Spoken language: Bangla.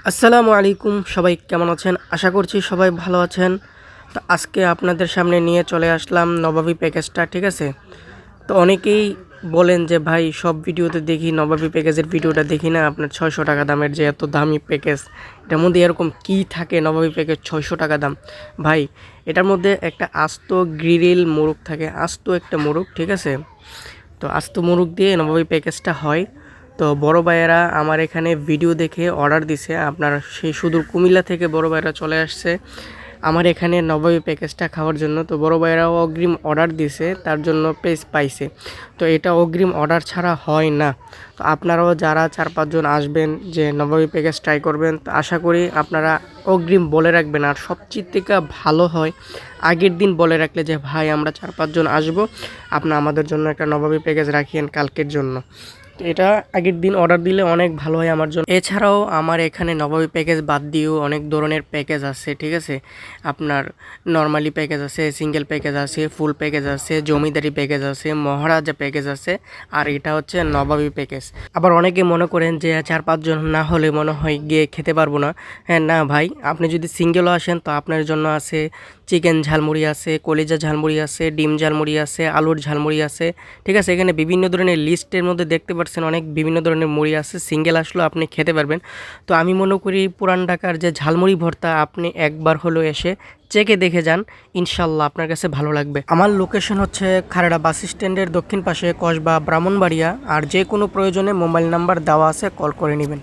আসসালামু আলাইকুম, সবাই কেমন আছেন? আশা করছি সবাই ভালো আছেন। তো আজকে আপনাদের সামনে নিয়ে চলে আসলাম নবাবী প্যাকেজটা, ঠিক আছে? তো অনেকেই বলেন যে ভাই সব ভিডিওতে দেখি নবাবী প্যাকেজের ভিডিওটা দেখি না, আপনার ৬০০ টাকা দামের যে এত দামি প্যাকেজ, এটার মধ্যে এরকম কি থাকে নবাবী প্যাকেজ ৬০০ টাকা দাম? ভাই এটার মধ্যে একটা আস্ত গ্রিল মোরগ থাকে, আস্ত একটা মোরগ, ঠিক আছে? তো আস্ত মোরগ দিয়ে নবাবী প্যাকেজটা হয়। তো বড় ভাইয়েরা আমার এখানে ভিডিও দেখে অর্ডার দিছে, আপনার সেই সুদূর কুমিল্লা থেকে বড় ভাইয়েরা চলে আসছে আমার এখানে নবাবী প্যাকেজটা খাওয়ার জন্য। তো বড় ভাইয়েরাও অগ্রিম অর্ডার দিছে, তার জন্য পেজ পাইছে। তো এটা অগ্রিম অর্ডার ছাড়া হয় না। তো আপনারাও যারা ৪-৫ জন আসবেন যে নবাবী প্যাকেজ ট্রাই করবেন, তো আশা করি আপনারা অগ্রিম বলে রাখবেন। আর সবচেয়ে থেকে ভালো হয় আগের দিন বলে রাখলে যে ভাই আমরা ৪-৫ জন আসবো, আপনারা আমাদের জন্য একটা নবাবী প্যাকেজ রাখিয়েন কালকের জন্য। তো এটা আগের দিন অর্ডার দিলে অনেক ভালো হয় আমার জন্য। এছাড়াও আমার এখানে নবাবী প্যাকেজ বাদ দিয়েও অনেক ধরনের প্যাকেজ আছে, ঠিক আছে? আপনার নর্মালি প্যাকেজ আছে, সিঙ্গেল প্যাকেজ আছে, ফুল প্যাকেজ আছে, জমিদারি প্যাকেজ আছে, মহারাজা প্যাকেজ আছে, আর এটা হচ্ছে নবাবী প্যাকেজ। আবার অনেকে মনে করেন যে ৪-৫ জন না হলে মনে হয় গিয়ে খেতে পারবো না। হ্যাঁ, না ভাই, আপনি যদি সিঙ্গেলও আসেন তো আপনার জন্য আছে চিকেন ঝালমুড়ি আছে, কলিজা ঝালমুড়ি আছে, ডিম ঝালমুড়ি আছে, আলুর ঝালমুড়ি আছে, ঠিক আছে? এখানে বিভিন্ন ধরনের লিস্টের মধ্যে দেখতে পাচ্ছেন অনেক বিভিন্ন ধরনের মুড়ি আছে, সিঙ্গেল আসলেও আপনি খেতে পারবেন। তো আমি মনে করি পুরান ঢাকার যে ঝালমুড়ি ভর্তা আপনি একবার হলেও এসে চেকে দেখে যান, ইনশাল্লাহ আপনার কাছে ভালো লাগবে। আমার লোকেশন হচ্ছে খারেড়া বাস স্ট্যান্ডের দক্ষিণ পাশে, কসবা, ব্রাহ্মণবাড়িয়া। আর যে কোনো প্রয়োজনে মোবাইল নাম্বার দেওয়া আছে, কল করে নেবেন।